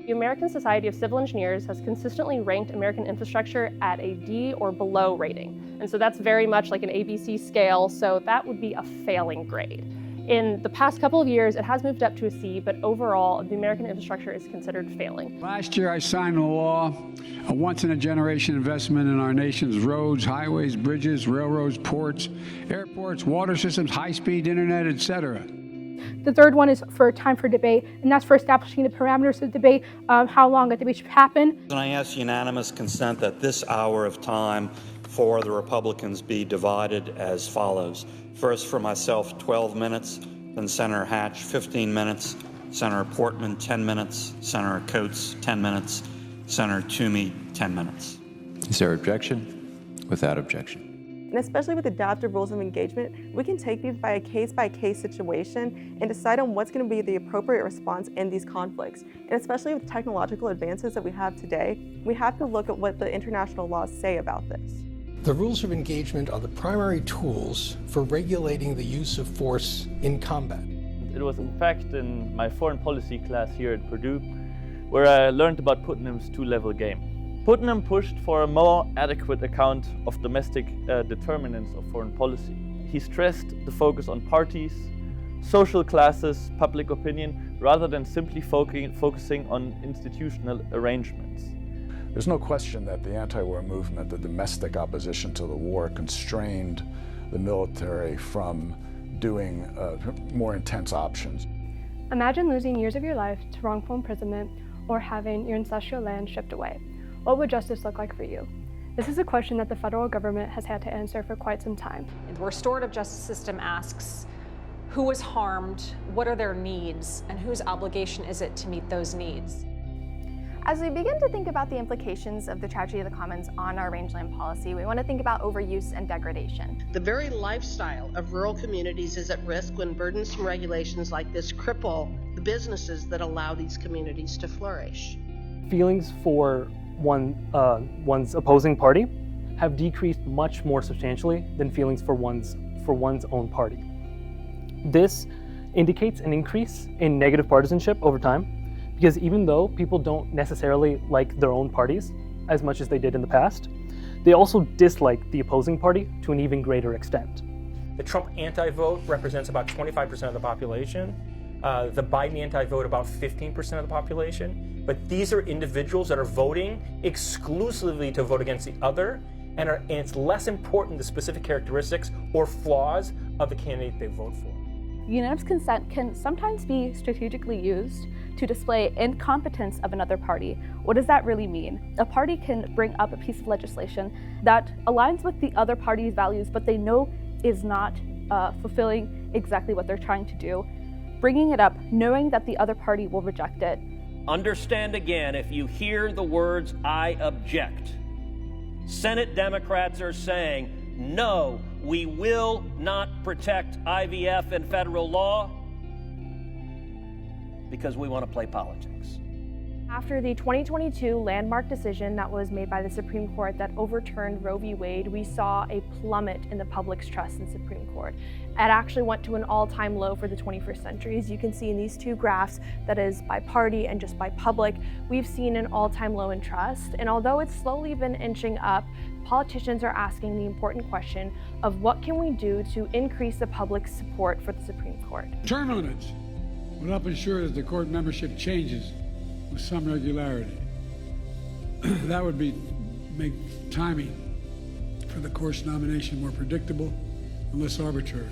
The American Society of Civil Engineers has consistently ranked American infrastructure at a D or below rating. And so that's very much like an ABC scale, so that would be a failing grade. In the past couple of years, it has moved up to a C, but overall, the American infrastructure is considered failing. Last year, I signed a law, a once-in-a-generation investment in our nation's roads, highways, bridges, railroads, ports, airports, water systems, high-speed internet, etc. The third one is for time for debate, and that's for establishing the parameters of debate, how long a debate should happen. And I ask unanimous consent that this hour of time for the Republicans be divided as follows. First, for myself, 12 minutes, then Senator Hatch, 15 minutes, Senator Portman, 10 minutes, Senator Coates, 10 minutes, Senator Toomey, 10 minutes. Is there objection? Without objection. And especially with adaptive rules of engagement, we can take these by a case-by-case situation and decide on what's going to be the appropriate response in these conflicts. And especially with technological advances that we have today, we have to look at what the international laws say about this. The rules of engagement are the primary tools for regulating the use of force in combat. It was in fact in my foreign policy class here at Purdue where I learned about Putnam's two-level game. Putnam pushed for a more adequate account of domestic determinants of foreign policy. He stressed the focus on parties, social classes, public opinion, rather than simply focusing on institutional arrangements. There's no question that the anti-war movement, the domestic opposition to the war, constrained the military from doing more intense options. Imagine losing years of your life to wrongful imprisonment or having your ancestral land stripped away. What would justice look like for you? This is a question that the federal government has had to answer for quite some time. The restorative justice system asks, who was harmed, what are their needs, and whose obligation is it to meet those needs? As we begin to think about the implications of the tragedy of the commons on our rangeland policy, we want to think about overuse and degradation. The very lifestyle of rural communities is at risk when burdensome regulations like this cripple the businesses that allow these communities to flourish. Feelings for one's opposing party have decreased much more substantially than feelings for one's own party. This indicates an increase in negative partisanship over time, because even though people don't necessarily like their own parties as much as they did in the past, they also dislike the opposing party to an even greater extent. The Trump anti-vote represents about 25% of the population. The Biden anti-vote about 15% of the population. But these are individuals that are voting exclusively to vote against the other, and it's less important the specific characteristics or flaws of the candidate they vote for. Unanimous consent can sometimes be strategically used to display incompetence of another party. What does that really mean? A party can bring up a piece of legislation that aligns with the other party's values, but they know is not fulfilling exactly what they're trying to do. Bringing it up, knowing that the other party will reject it. Understand again, if you hear the words, "I object," Senate Democrats are saying, no, we will not protect IVF and federal law because we want to play politics. After the 2022 landmark decision that was made by the Supreme Court that overturned Roe v. Wade, we saw a plummet in the public's trust in the Supreme Court. It actually went to an all-time low for the 21st century. As you can see in these two graphs, that is by party and just by public, we've seen an all-time low in trust. And although it's slowly been inching up, politicians are asking the important question of what can we do to increase the public's support for the Supreme Court. Term limits will help ensure that the court membership changes with some regularity. That would make timing for the court's nomination more predictable and less arbitrary.